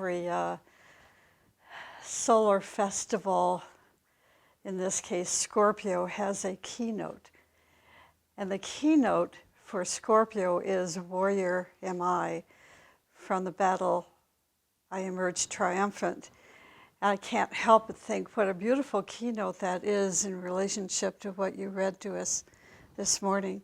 every solar festival, in this case Scorpio, has a keynote. And the keynote for Scorpio is "Warrior am I, from the battle I emerged triumphant." And I can't help but think what a beautiful keynote that is in relationship to what you read to us this morning.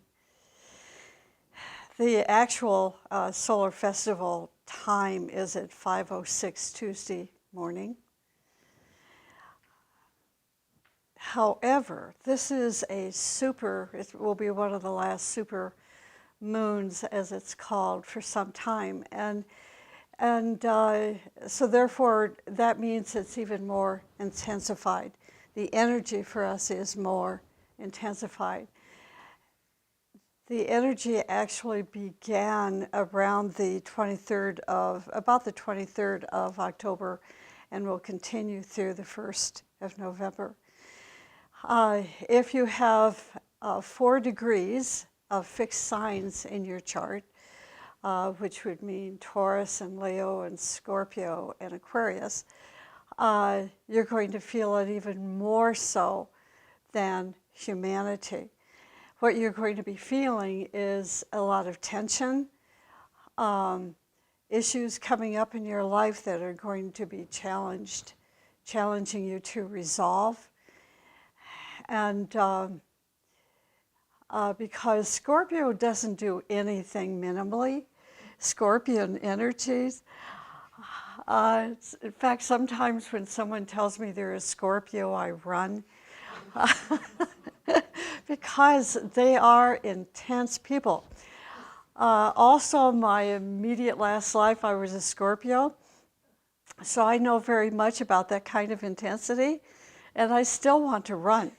The actual solar festival time is at 5:06 Tuesday morning. However, this is it will be one of the last super moons, as it's called, for some time. And so therefore, that means it's even more intensified. The energy for us is more intensified. The energy actually began around about the 23rd of October, and will continue through the 1st of November. If you have 4 degrees of fixed signs in your chart, which would mean Taurus and Leo and Scorpio and Aquarius, you're going to feel it even more so than humanity. What you're going to be feeling is a lot of tension, issues coming up in your life that are going to be challenging you to resolve. And because Scorpio doesn't do anything minimally, Scorpion energies. In fact, sometimes when someone tells me they're a Scorpio, I run. Because they are intense people. Also, my immediate last life, I was a Scorpio. So I know very much about that kind of intensity, and I still want to run.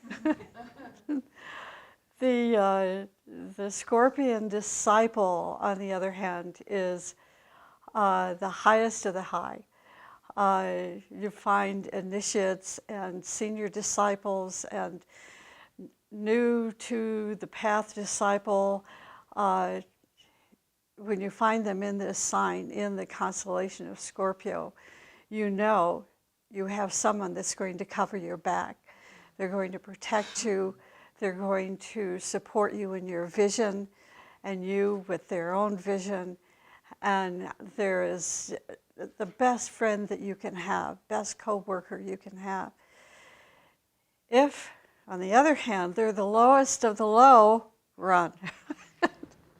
The Scorpion disciple, on the other hand, is the highest of the high. You find initiates and senior disciples and new to the path disciple. When you find them in this sign, in the constellation of Scorpio, you know you have someone that's going to cover your back. They're going to protect you. They're going to support you in your vision, and you with their own vision. And there is the best friend that you can have, best co-worker you can have. If, on the other hand, they're the lowest of the low, run.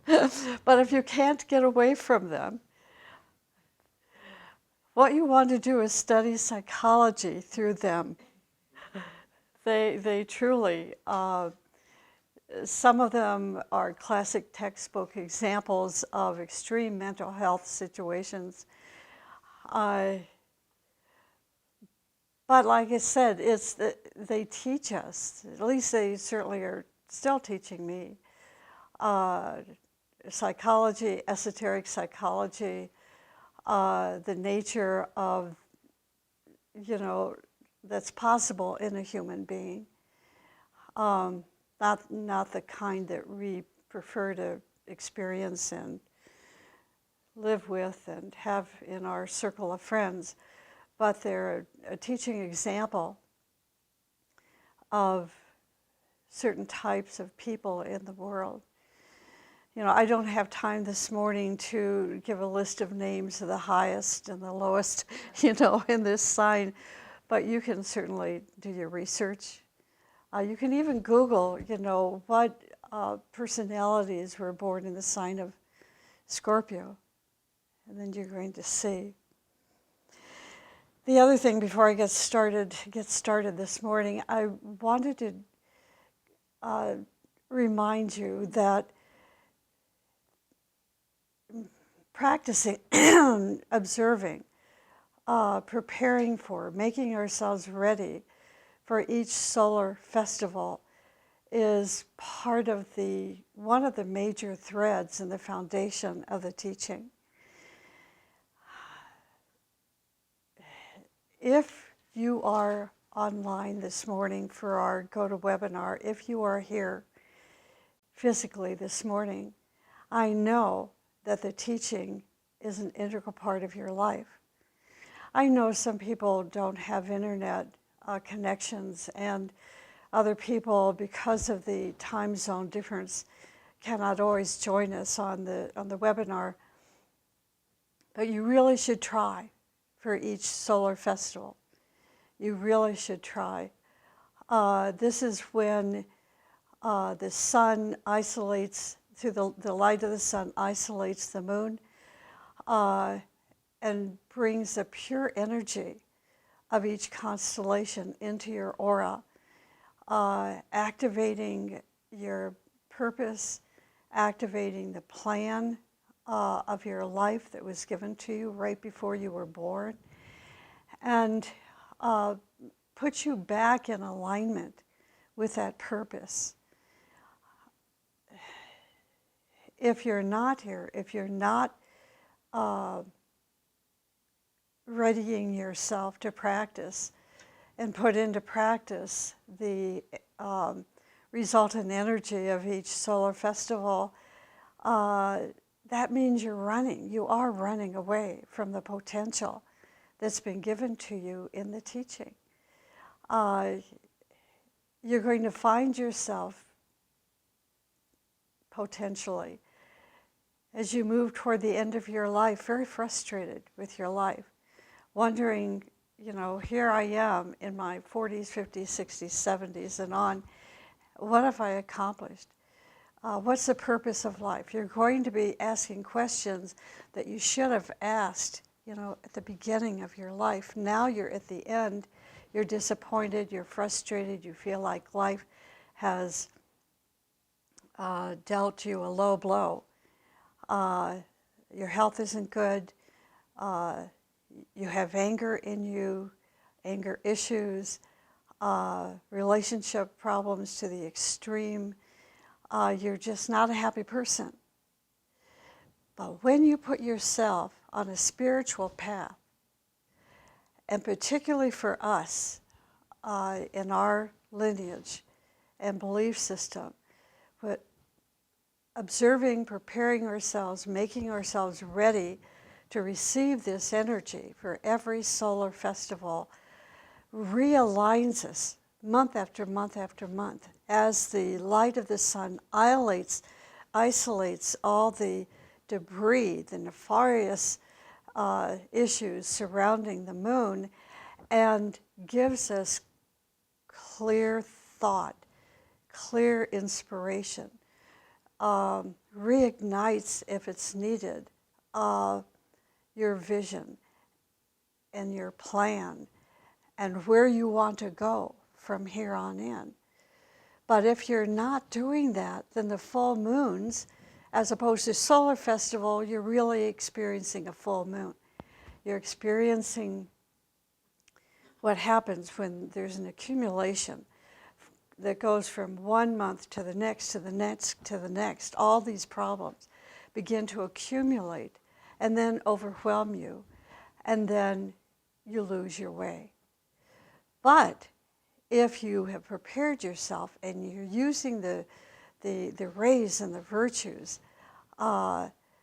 But if you can't get away from them, what you want to do is study psychology through them. They truly, some of them are classic textbook examples of extreme mental health situations. But like I said, they teach us, at least they certainly are still teaching me, psychology, esoteric psychology, the nature of, that's possible in a human being. Not the kind that we prefer to experience and live with and have in our circle of friends, but they're a teaching example of certain types of people in the world. I don't have time this morning to give a list of names of the highest and the lowest, in this sign, but you can certainly do your research. You can even Google, what personalities were born in the sign of Scorpio, and then you're going to see. The other thing, before I get started this morning, I wanted to remind you that practicing, observing, preparing for, making ourselves ready for each solar festival is part of one of the major threads in the foundation of the teaching. If you are online this morning for our GoToWebinar, if you are here physically this morning, I know that the teaching is an integral part of your life. I know some people don't have internet connections, and other people, because of the time zone difference, cannot always join us on the webinar. But you really should try for each solar festival. You really should try. This is when the sun isolates, through the light of the sun, isolates the moon and brings the pure energy of each constellation into your aura, activating your purpose, activating the plan of your life that was given to you right before you were born, and put you back in alignment with that purpose. If you're not here, if you're not readying yourself to practice and put into practice the resultant energy of each solar festival, that means you're running. You are running away from the potential that's been given to you in the teaching. You're going to find yourself potentially, as you move toward the end of your life, very frustrated with your life, wondering, here I am in my 40s, 50s, 60s, 70s, and on. What have I accomplished? What's the purpose of life? You're going to be asking questions that you should have asked, at the beginning of your life. Now you're at the end. You're disappointed. You're frustrated. You feel like life has dealt you a low blow. Your health isn't good. You have anger in you, anger issues, relationship problems to the extreme. You're just not a happy person. But when you put yourself on a spiritual path, and particularly for us in our lineage and belief system, but observing, preparing ourselves, making ourselves ready to receive this energy for every solar festival, realigns us month after month after month as the light of the sun isolates all the debris, the nefarious issues surrounding the moon, and gives us clear thought, clear inspiration, reignites, if it's needed, your vision and your plan and where you want to go from here on in. But if you're not doing that, then the full moons, as opposed to solar festival, you're really experiencing a full moon. You're experiencing what happens when there's an accumulation that goes from one month to the next, to the next, to the next. All these problems begin to accumulate and then overwhelm you, and then you lose your way. But if you have prepared yourself and you're using the rays and the virtues,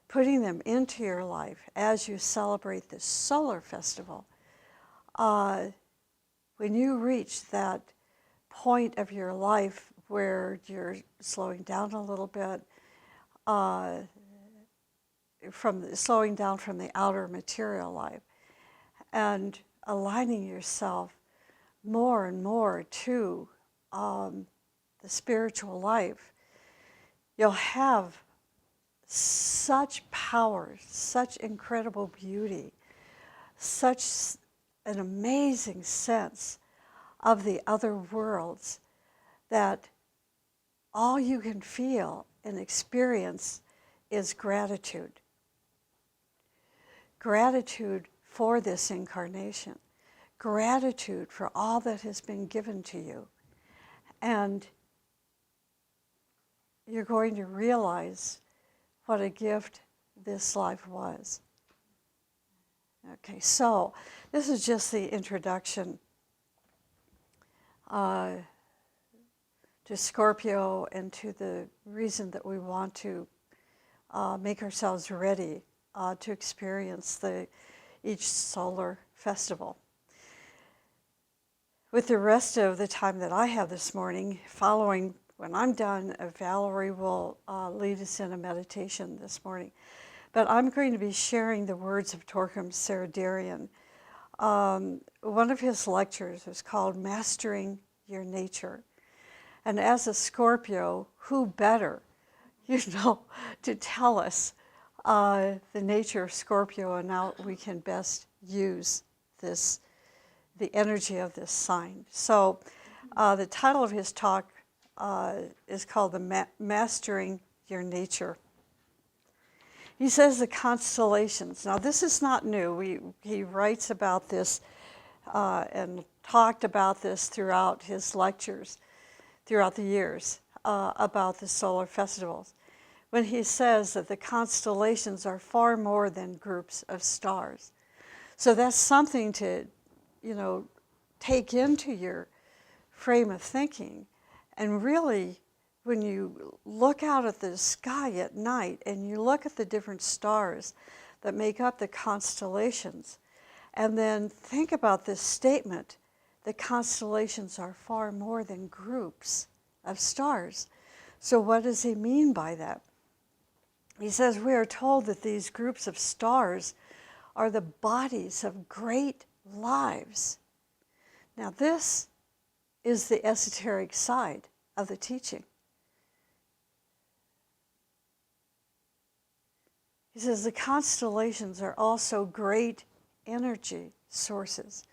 putting them into your life as you celebrate this solar festival, when you reach that point of your life where you're slowing down a little bit, slowing down from the outer material life, and aligning yourself more and more to the spiritual life, you'll have such power, such incredible beauty, such an amazing sense of the other worlds that all you can feel and experience is gratitude. Gratitude for this incarnation. Gratitude for all that has been given to you. And you're going to realize what a gift this life was. Okay, so this is just the introduction to Scorpio and to the reason that we want to make ourselves ready to experience each solar festival. With the rest of the time that I have this morning, following when I'm done, Valerie will lead us in a meditation this morning. But I'm going to be sharing the words of Torquem Saradarian. One of his lectures was called Mastering Your Nature. And as a Scorpio, who better, to tell us the nature of Scorpio and how we can best use the energy of this sign. So the title of his talk is called Mastering Your Nature. He says the constellations. Now this is not new. He writes about this and talked about this throughout his lectures, throughout the years, about the solar festivals. When he says that the constellations are far more than groups of stars. So that's something to, take into your frame of thinking. And really, when you look out at the sky at night and you look at the different stars that make up the constellations, and then think about this statement, the constellations are far more than groups of stars. So what does he mean by that? He says we are told that these groups of stars are the bodies of great lives. Now this is the esoteric side of the teaching. He says the constellations are also great energy sources.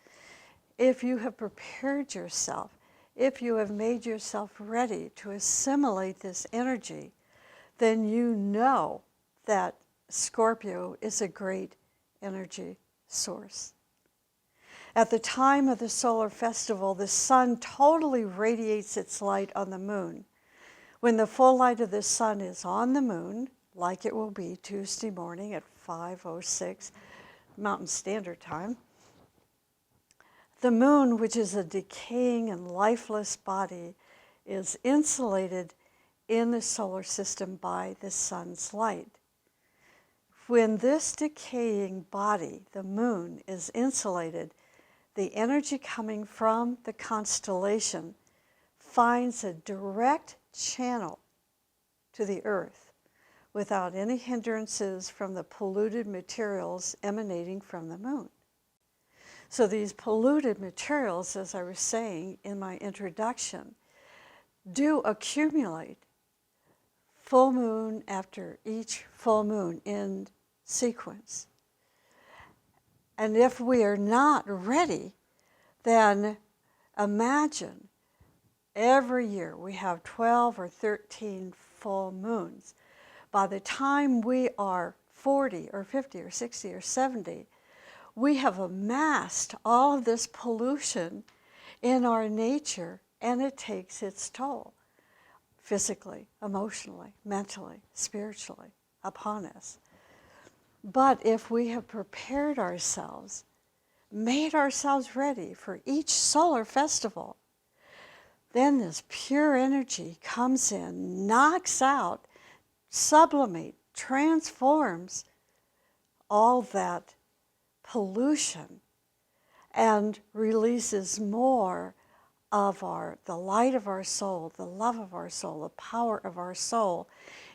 If you have prepared yourself, if you have made yourself ready to assimilate this energy, then you know that Scorpio is a great energy source. At the time of the solar festival, the sun totally radiates its light on the moon. When the full light of the sun is on the moon, like it will be Tuesday morning at 5:06 Mountain Standard Time, the moon, which is a decaying and lifeless body, is insulated in the solar system by the sun's light. When this decaying body, the moon, is insulated, the energy coming from the constellation finds a direct channel to the earth without any hindrances from the polluted materials emanating from the moon. So these polluted materials, as I was saying in my introduction, do accumulate full moon after each full moon in sequence. And if we are not ready, then imagine every year we have 12 or 13 full moons. By the time we are 40 or 50 or 60 or 70, we have amassed all of this pollution in our nature, and it takes its toll physically, emotionally, mentally, spiritually upon us. But if we have prepared ourselves, made ourselves ready for each solar festival, then this pure energy comes in, knocks out, sublimates, transforms all that pollution and releases more of the light of our soul, the love of our soul, the power of our soul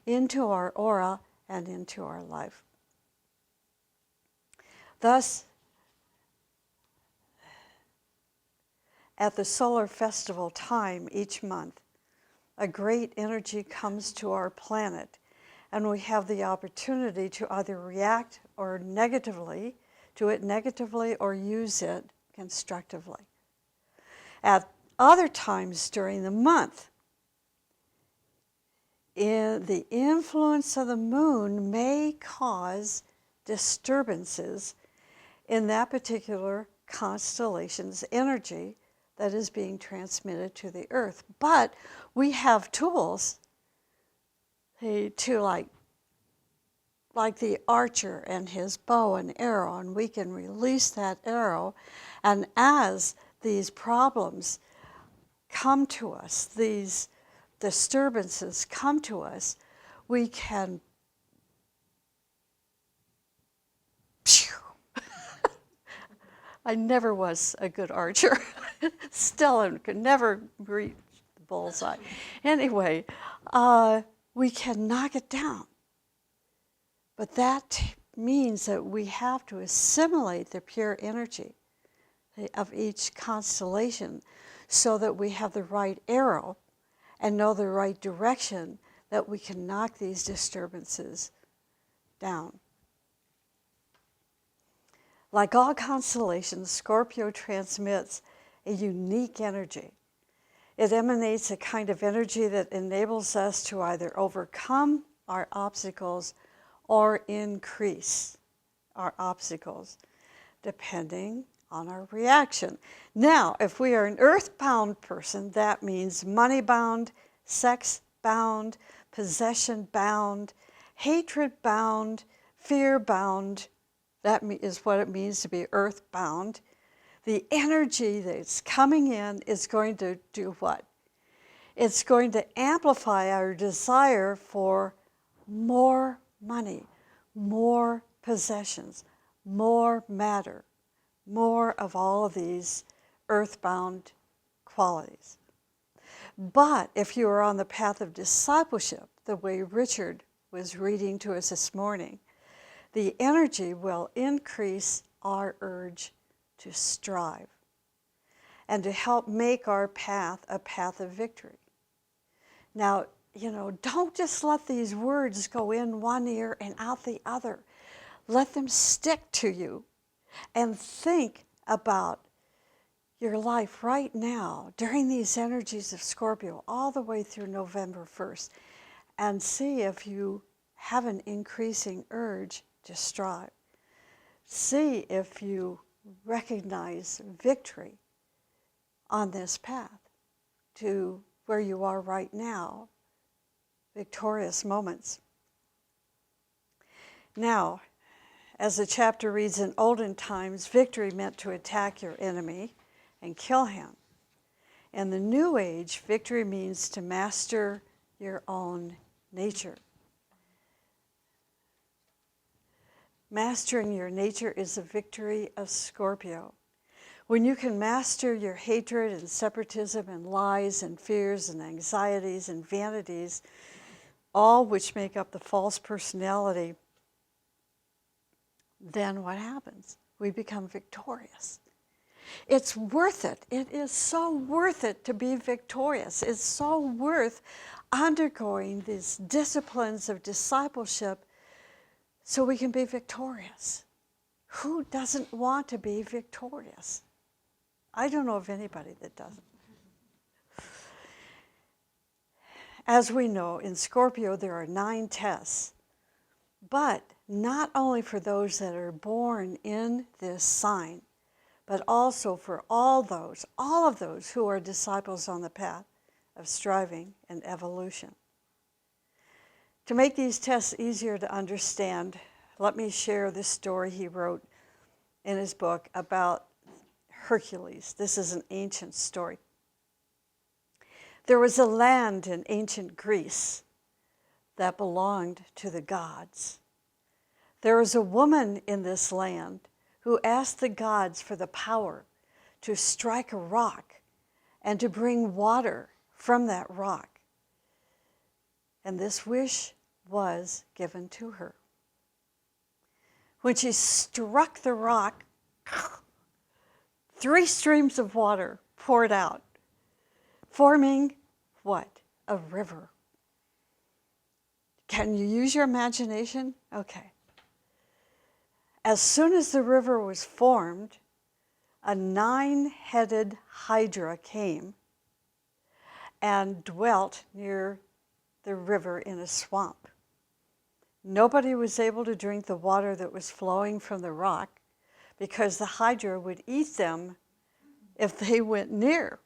into our aura and into our life. Thus, at the solar festival time each month, a great energy comes to our planet, and we have the opportunity to either react or negatively to it negatively or use it constructively. At other times during the month, the influence of the moon may cause disturbances in that particular constellation's energy that is being transmitted to the earth. But we have tools to like the archer and his bow and arrow, and we can release that arrow. And as these problems come to us, these disturbances come to us, we can I never was a good archer. Still could never reach the bullseye. Anyway, we can knock it down. But that means that we have to assimilate the pure energy of each constellation so that we have the right arrow and know the right direction that we can knock these disturbances down. Like all constellations, Scorpio transmits a unique energy. It emanates a kind of energy that enables us to either overcome our obstacles or increase our obstacles, depending on our reaction. Now, if we are an earthbound person, that means money-bound, sex-bound, possession-bound, hatred-bound, fear-bound. That is what it means to be earthbound. The energy that's coming in is going to do what? It's going to amplify our desire for more money, more possessions, more matter, more of all of these earthbound qualities. But if you are on the path of discipleship, the way Richard was reading to us this morning, the energy will increase our urge to strive and to help make our path a path of victory. Now, don't just let these words go in one ear and out the other. Let them stick to you and think about your life right now during these energies of Scorpio all the way through November 1st and see if you have an increasing urge to strive. See if you recognize victory on this path to where you are right now, victorious moments. Now, as the chapter reads, in olden times, victory meant to attack your enemy and kill him. In the New Age, victory means to master your own nature. Mastering your nature is a victory of Scorpio. When you can master your hatred and separatism and lies and fears and anxieties and vanities, all which make up the false personality, then what happens? We become victorious. It's worth it. It is so worth it to be victorious. It's so worth undergoing these disciplines of discipleship so we can be victorious. Who doesn't want to be victorious? I don't know of anybody that doesn't. As we know, in Scorpio there are 9 tests, but not only for those that are born in this sign, but also for all of those who are disciples on the path of striving and evolution. To make these tests easier to understand, let me share this story he wrote in his book about Hercules. This is an ancient story. There was a land in ancient Greece that belonged to the gods. There was a woman in this land who asked the gods for the power to strike a rock and to bring water from that rock. And this wish was given to her. When she struck the rock, 3 streams of water poured out, forming what? A river. Can you use your imagination? Okay. As soon as the river was formed, a 9-headed hydra came and dwelt near the river in a swamp. Nobody was able to drink the water that was flowing from the rock because the hydra would eat them if they went near.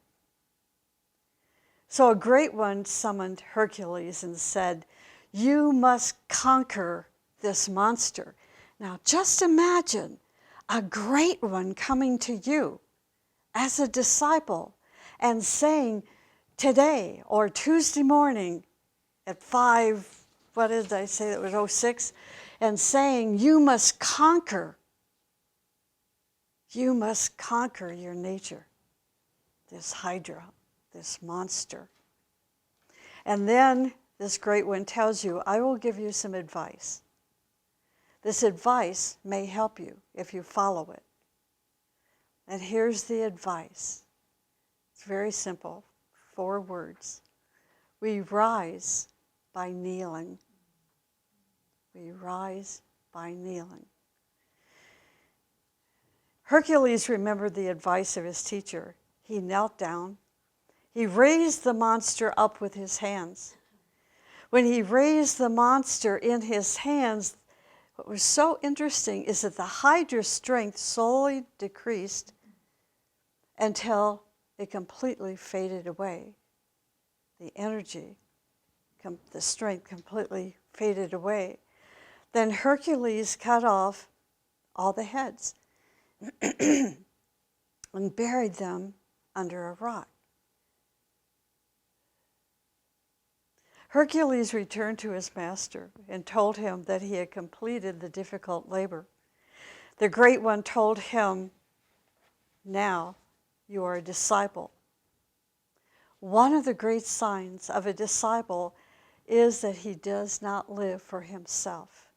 So a great one summoned Hercules and said, "You must conquer this monster." Now just imagine a great one coming to you as a disciple and saying today or Tuesday morning at 5, what did I say, that was 06, and saying you must conquer You must conquer your nature, this Hydra, this monster. And then this great one tells you, I will give you some advice. This advice may help you if you follow it. And here's the advice. It's very simple, 4 words. We rise by kneeling. We rise by kneeling. Hercules remembered the advice of his teacher. He knelt down. He raised the monster up with his hands. When he raised the monster in his hands, what was so interesting is that the Hydra's strength slowly decreased until it completely faded away. The energy, the strength completely faded away. Then Hercules cut off all the heads and buried them under a rock. Hercules returned to his master and told him that he had completed the difficult labor. The Great One told him, now you are a disciple. One of the great signs of a disciple is that he does not live for himself,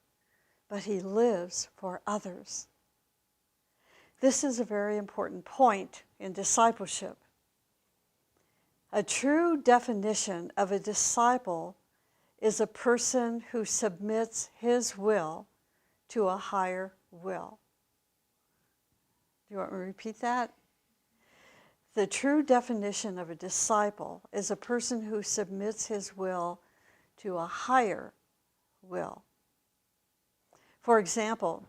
but he lives for others. This is a very important point in discipleship. A true definition of a disciple is a person who submits his will to a higher will. Do you want me to repeat that? The true definition of a disciple is a person who submits his will to a higher will. For example,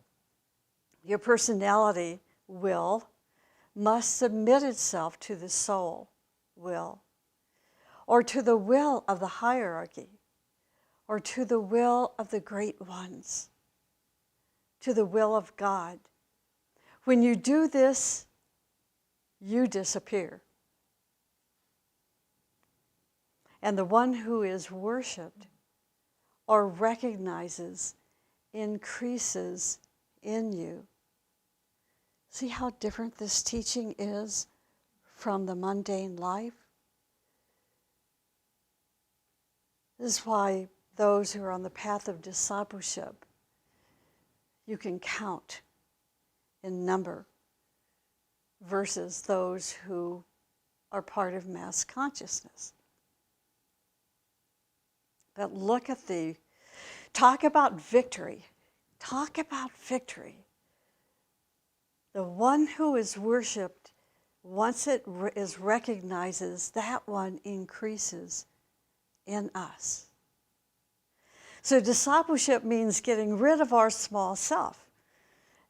your personality will must submit itself to the soul will, or to the will of the hierarchy, or to the will of the great ones, to the will of God. When you do this, you disappear. And the one who is worshipped or recognizes increases in you. See how different this teaching is from the mundane life? This is why those who are on the path of discipleship, you can count in number versus those who are part of mass consciousness. But look at talk about victory. Talk about victory. The one who is worshipped, once it is recognizes, that one increases in us. So discipleship means getting rid of our small self.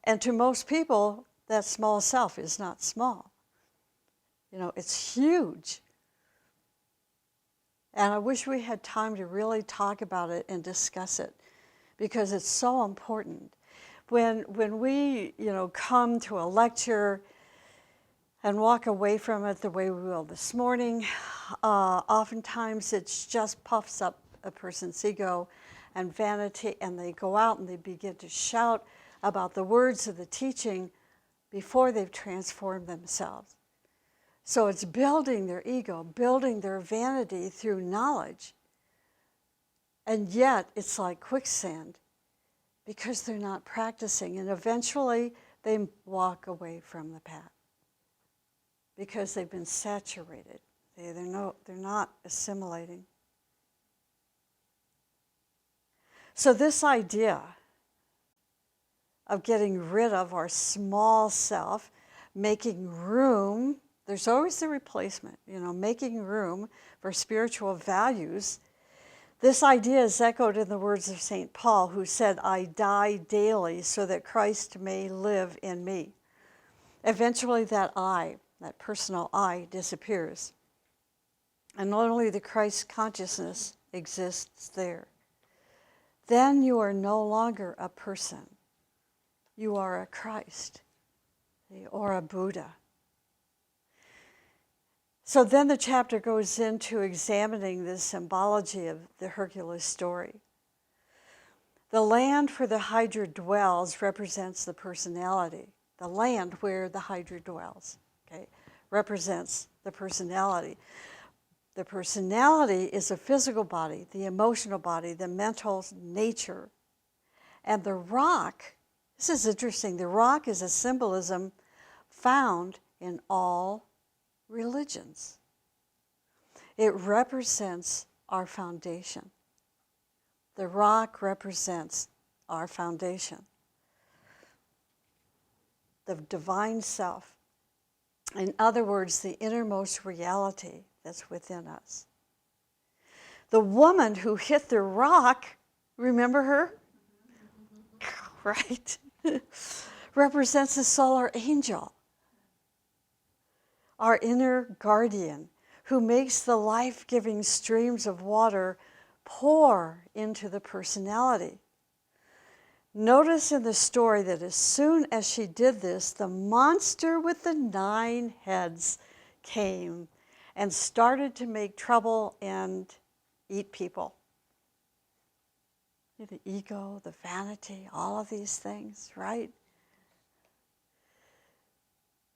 And to most people, that small self is not small. You know, it's huge. And I wish we had time to really talk about it and discuss it, because it's so important. When we, come to a lecture and walk away from it the way we will this morning, oftentimes it just puffs up a person's ego and vanity, and they go out and they begin to shout about the words of the teaching before they've transformed themselves. So it's building their ego, building their vanity through knowledge. And yet it's like quicksand because they're not practicing. And eventually they walk away from the path because they've been saturated. They're not assimilating. So this idea of getting rid of our small self, making room, there's always the replacement, making room for spiritual values. This idea is echoed in the words of St. Paul, who said, I die daily so that Christ may live in me. Eventually that I, that personal I, disappears. And only the Christ consciousness exists there. Then you are no longer a person. You are a Christ or a Buddha. So then the chapter goes into examining the symbology of the Hercules story. The land where the Hydra dwells represents the personality, the land where the Hydra dwells, okay, represents the personality. The personality is the physical body, the emotional body, the mental nature. And the rock, this is interesting, the rock is a symbolism found in all religions. It represents our foundation. The rock represents our foundation. The divine self. In other words, the innermost reality that's within us. The woman who hit the rock, remember her? Right? Represents the solar angel, our inner guardian, who makes the life-giving streams of water pour into the personality. Notice in the story that as soon as she did this, the monster with the 9 heads came and started to make trouble and eat people. The ego, the vanity, all of these things, right?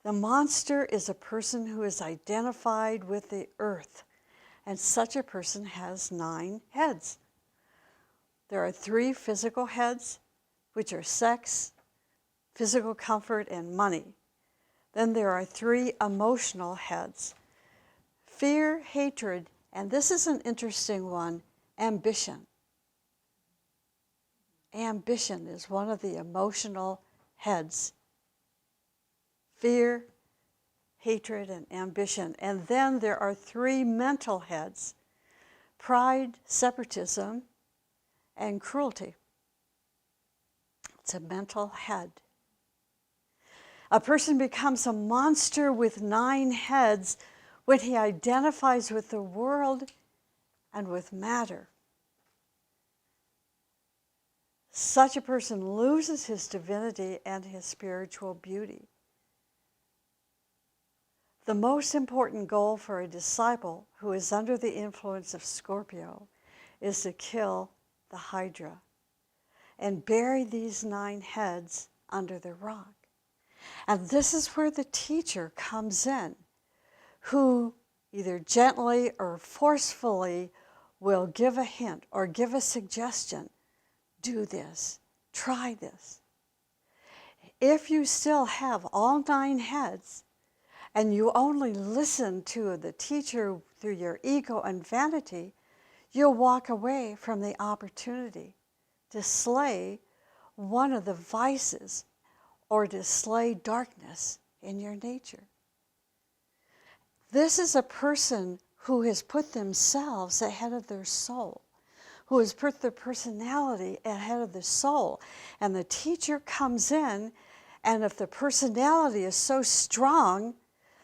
The monster is a person who is identified with the earth, and such a person has 9 heads. There are 3 physical heads, which are sex, physical comfort, and money. Then there are 3 emotional heads, fear, hatred, and this is an interesting one, ambition. Ambition is one of the emotional heads. Fear, hatred, and ambition. And then there are 3 mental heads, pride, separatism, and cruelty. It's a mental head. A person becomes a monster with 9 heads when he identifies with the world and with matter. Such a person loses his divinity and his spiritual beauty. The most important goal for a disciple who is under the influence of Scorpio is to kill the Hydra and bury these 9 heads under the rock. And this is where the teacher comes in, who either gently or forcefully will give a hint or give a suggestion. Do this, try this. If you still have all 9 heads and you only listen to the teacher through your ego and vanity, you'll walk away from the opportunity to slay one of the vices or to slay darkness in your nature. This is a person who has put themselves ahead of their soul, who has put their personality ahead of the soul. And the teacher comes in, and if the personality is so strong,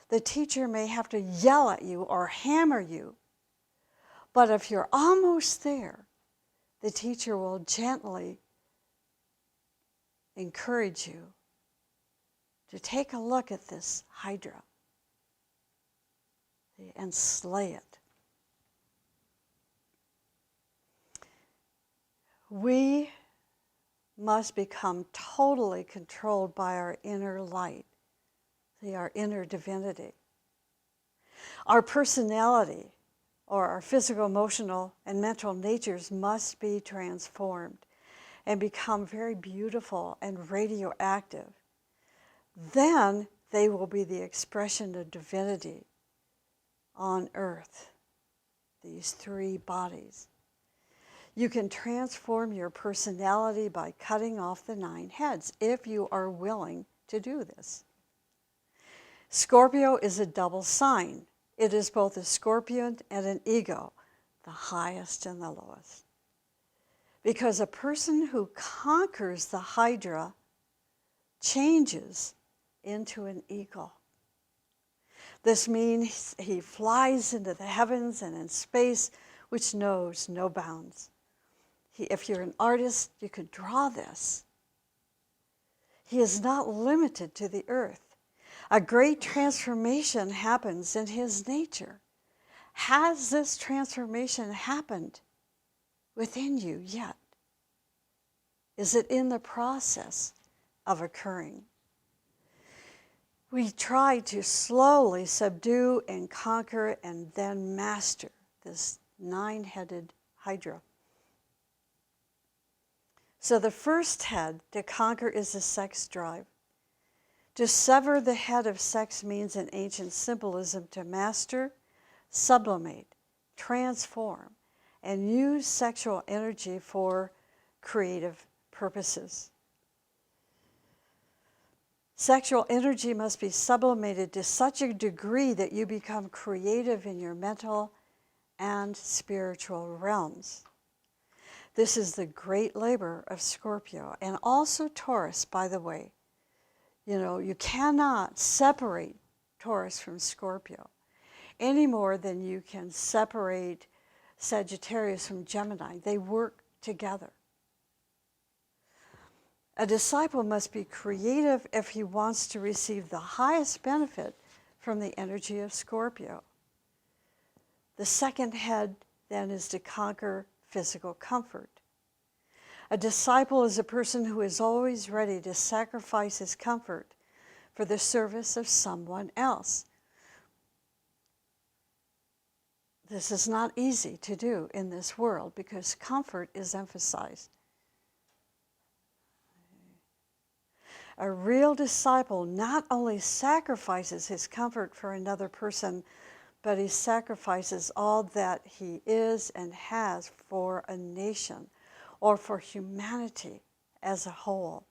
the teacher may have to yell at you or hammer you. But if you're almost there, the teacher will gently encourage you to take a look at this Hydra and slay it. We must become totally controlled by our inner light, our inner divinity. Our personality, or our physical, emotional, and mental natures must be transformed and become very beautiful and radioactive. Then they will be the expression of divinity on earth, these 3 bodies. You can transform your personality by cutting off the 9 heads if you are willing to do this. Scorpio is a double sign. It is both a scorpion and an ego, the highest and the lowest. Because a person who conquers the Hydra changes into an eagle. This means he flies into the heavens and in space, which knows no bounds. If you're an artist, you could draw this. He is not limited to the earth. A great transformation happens in his nature. Has this transformation happened within you yet? Is it in the process of occurring? we try to slowly subdue and conquer and then master this 9-headed Hydra. So the first head to conquer is the sex drive. To sever the head of sex means in ancient symbolism to master, sublimate, transform, and use sexual energy for creative purposes. Sexual energy must be sublimated to such a degree that you become creative in your mental and spiritual realms. This is the great labor of Scorpio, and also Taurus, by the way. You know, you cannot separate Taurus from Scorpio any more than you can separate Sagittarius from Gemini. They work together. A disciple must be creative if he wants to receive the highest benefit from the energy of Scorpio. The second head then is to conquer physical comfort. A disciple is a person who is always ready to sacrifice his comfort for the service of someone else. This is not easy to do in this world because comfort is emphasized. A real disciple not only sacrifices his comfort for another person, but he sacrifices all that he is and has for a nation or for humanity as a whole.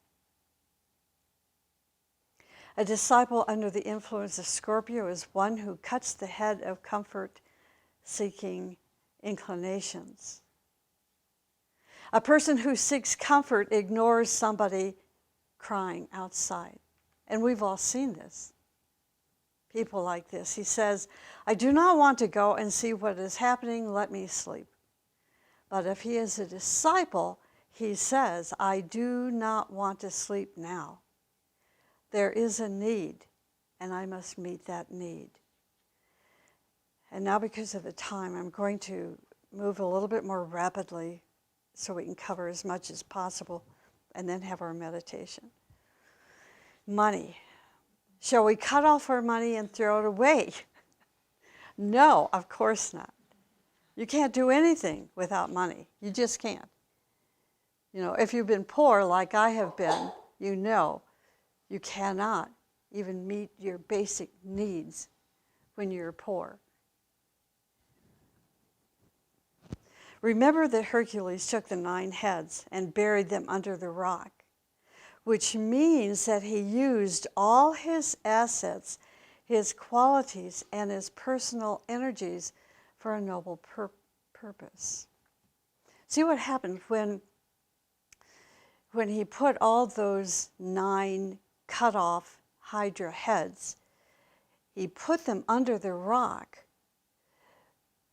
A disciple under the influence of Scorpio is one who cuts the head of comfort-seeking inclinations. A person who seeks comfort ignores somebody crying outside. And we've all seen this. People like this. He says, I do not want to go and see what is happening, let me sleep. But if he is a disciple, he says, I do not want to sleep now. There is a need, and I must meet that need. And now because of the time, I'm going to move a little bit more rapidly so we can cover as much as possible and then have our meditation. Money. Shall we cut off our money and throw it away? No, of course not. You can't do anything without money. You just can't. You know, if you've been poor like I have been, you know you cannot even meet your basic needs when you're poor. Remember that Hercules took the 9 heads and buried them under the rock, which means that he used all his assets, his qualities, and his personal energies for a noble purpose. See what happened when he put all those 9 cut off Hydra heads, he put them under the rock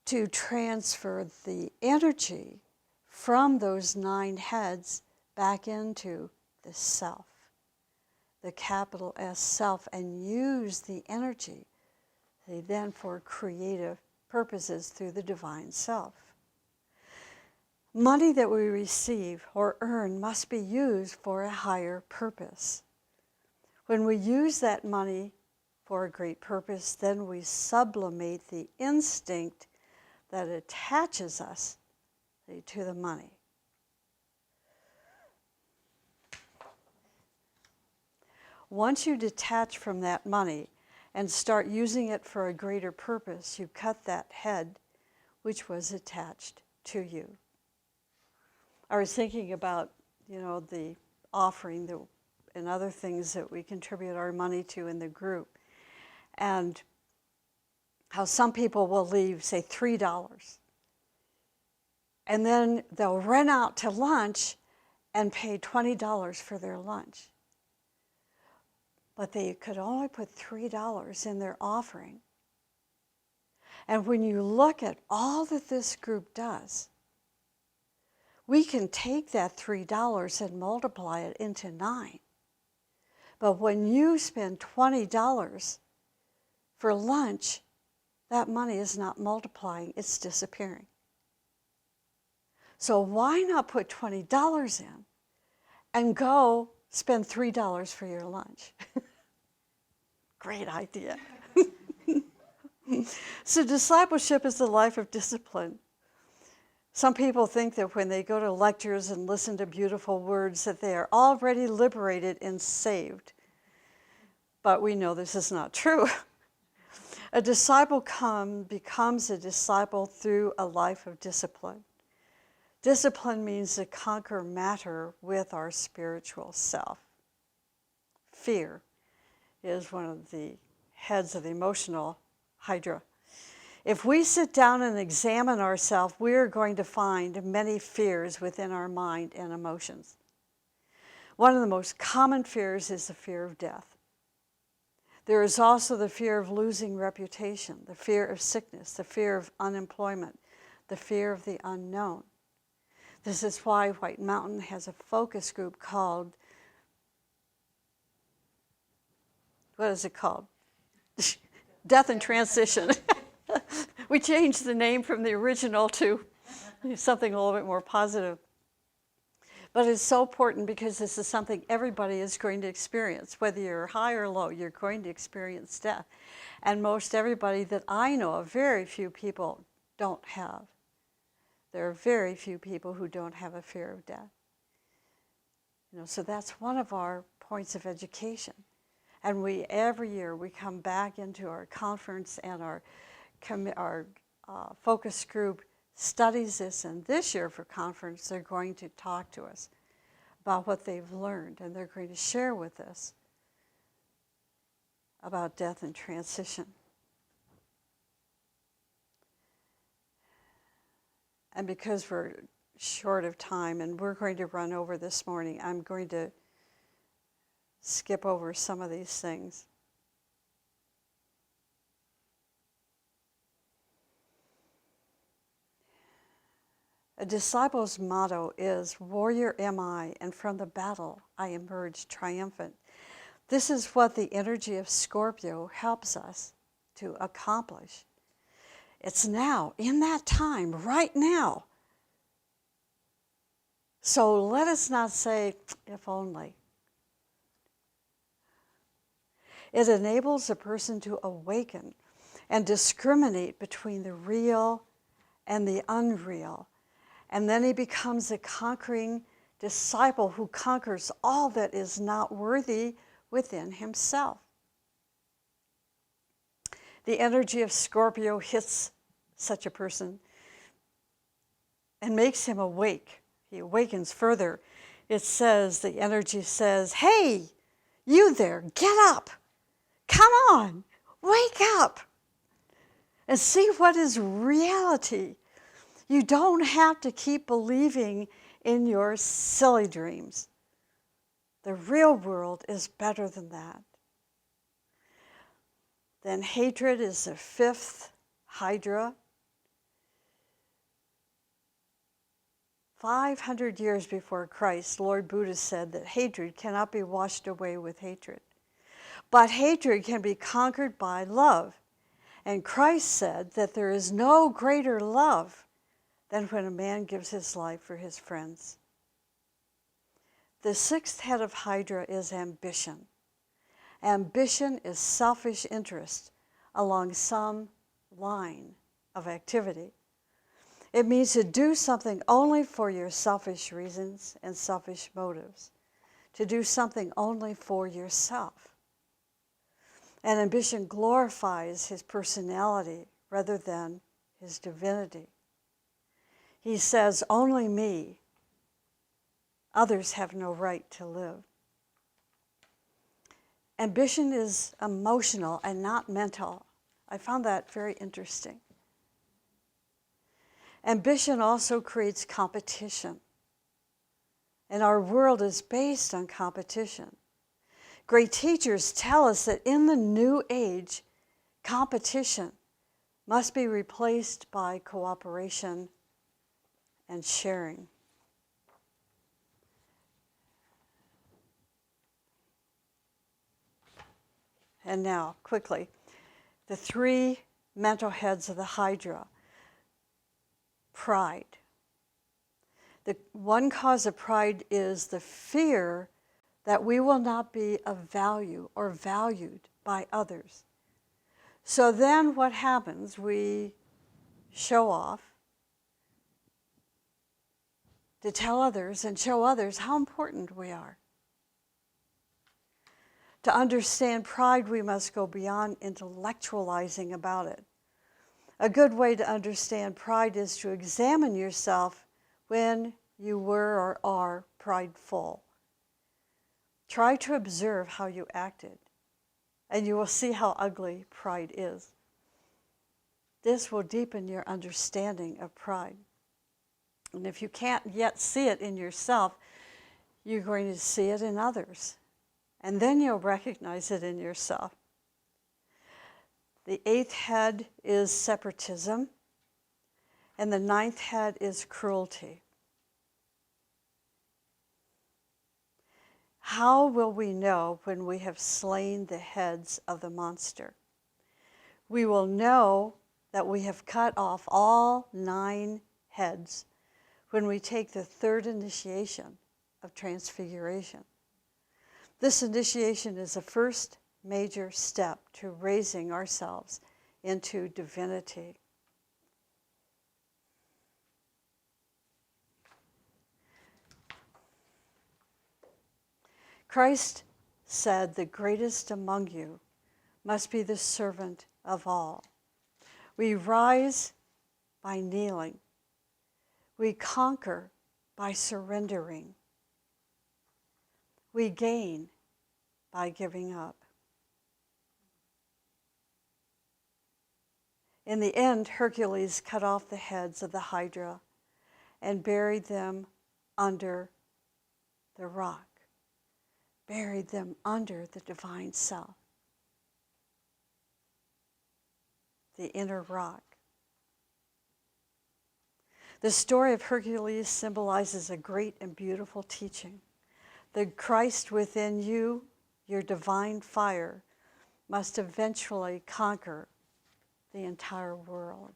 to transfer the energy from those 9 heads back into the self, the capital S self, and use the energy then for creative purposes through the divine self. Money that we receive or earn must be used for a higher purpose. When we use that money for a great purpose, then we sublimate the instinct that attaches us to the money. Once you detach from that money and start using it for a greater purpose, you cut that head which was attached to you. I was thinking about, you know, the offering and other things that we contribute our money to in the group, and how some people will leave, say, $3, and then they'll run out to lunch and pay $20 for their lunch. But they could only put $3 in their offering. And when you look at all that this group does, we can take that $3 and multiply it into 9. But when you spend $20 for lunch, that money is not multiplying, it's disappearing. So why not put $20 in and go spend $3 for your lunch? great idea. So discipleship is the life of discipline. Some people think that when they go to lectures and listen to beautiful words that they are already liberated and saved. But we know this is not true. A disciple becomes a disciple through a life of discipline. Discipline means to conquer matter with our spiritual self. Fear is one of the heads of the emotional hydra. If we sit down and examine ourselves, we're going to find many fears within our mind and emotions. One of the most common fears is the fear of death. There is also the fear of losing reputation, the fear of sickness, the fear of unemployment, the fear of the unknown. This is why White Mountain has a focus group called, what is it called? Death and Transition. We changed the name from the original to something a little bit more positive. But it's so important because this is something everybody is going to experience. Whether you're high or low, you're going to experience death. And most everybody that I know of, very few people don't have. There are very few people who don't have a fear of death. So that's one of our points of education. And every year we come back into our conference, and our focus group studies this. And this year for conference, they're going to talk to us about what they've learned, and they're going to share with us about death and transition. And because we're short of time and we're going to run over this morning, I'm going to skip over some of these things. A disciple's motto is, "Warrior am I, and from the battle I emerge triumphant." This is what the energy of Scorpio helps us to accomplish. It's now, in that time, right now. So let us not say, if only. It enables a person to awaken and discriminate between the real and the unreal. And then he becomes a conquering disciple who conquers all that is not worthy within himself. The energy of Scorpio hits such a person and makes him awake. He awakens further. It says, the energy says, "Hey, you there, get up. Come on, wake up and see what is reality. You don't have to keep believing in your silly dreams. The real world is better than that." Then hatred is the fifth hydra. 500 years before Christ, Lord Buddha said that hatred cannot be washed away with hatred. But hatred can be conquered by love. And Christ said that there is no greater love than when a man gives his life for his friends. The sixth head of Hydra is ambition. Ambition is selfish interest along some line of activity. It means to do something only for your selfish reasons and selfish motives, to do something only for yourself. And ambition glorifies his personality rather than his divinity. He says, "Only me. Others have no right to live." Ambition is emotional and not mental. I found that very interesting. Ambition also creates competition. And our world is based on competition. Great teachers tell us that in the new age, competition must be replaced by cooperation and sharing. And now, quickly, the three mental heads of the Hydra. Pride. The one cause of pride is the fear that we will not be of value or valued by others. So then what happens? We show off to tell others and show others how important we are. To understand pride, we must go beyond intellectualizing about it. A good way to understand pride is to examine yourself when you were or are prideful. Try to observe how you acted, and you will see how ugly pride is. This will deepen your understanding of pride. And if you can't yet see it in yourself, you're going to see it in others. And then you'll recognize it in yourself. The 8th head is separatism, and the 9th head is cruelty. How will we know when we have slain the heads of the monster? We will know that we have cut off all 9 heads when we take the 3rd initiation of transfiguration. This initiation is the first major step to raising ourselves into divinity. Christ said, "The greatest among you must be the servant of all." We rise by kneeling. We conquer by surrendering. We gain by giving up. In the end, Hercules cut off the heads of the Hydra and buried them under the rock, buried them under the divine self, the inner rock. The story of Hercules symbolizes a great and beautiful teaching. The Christ within you, your divine fire, must eventually conquer the entire world.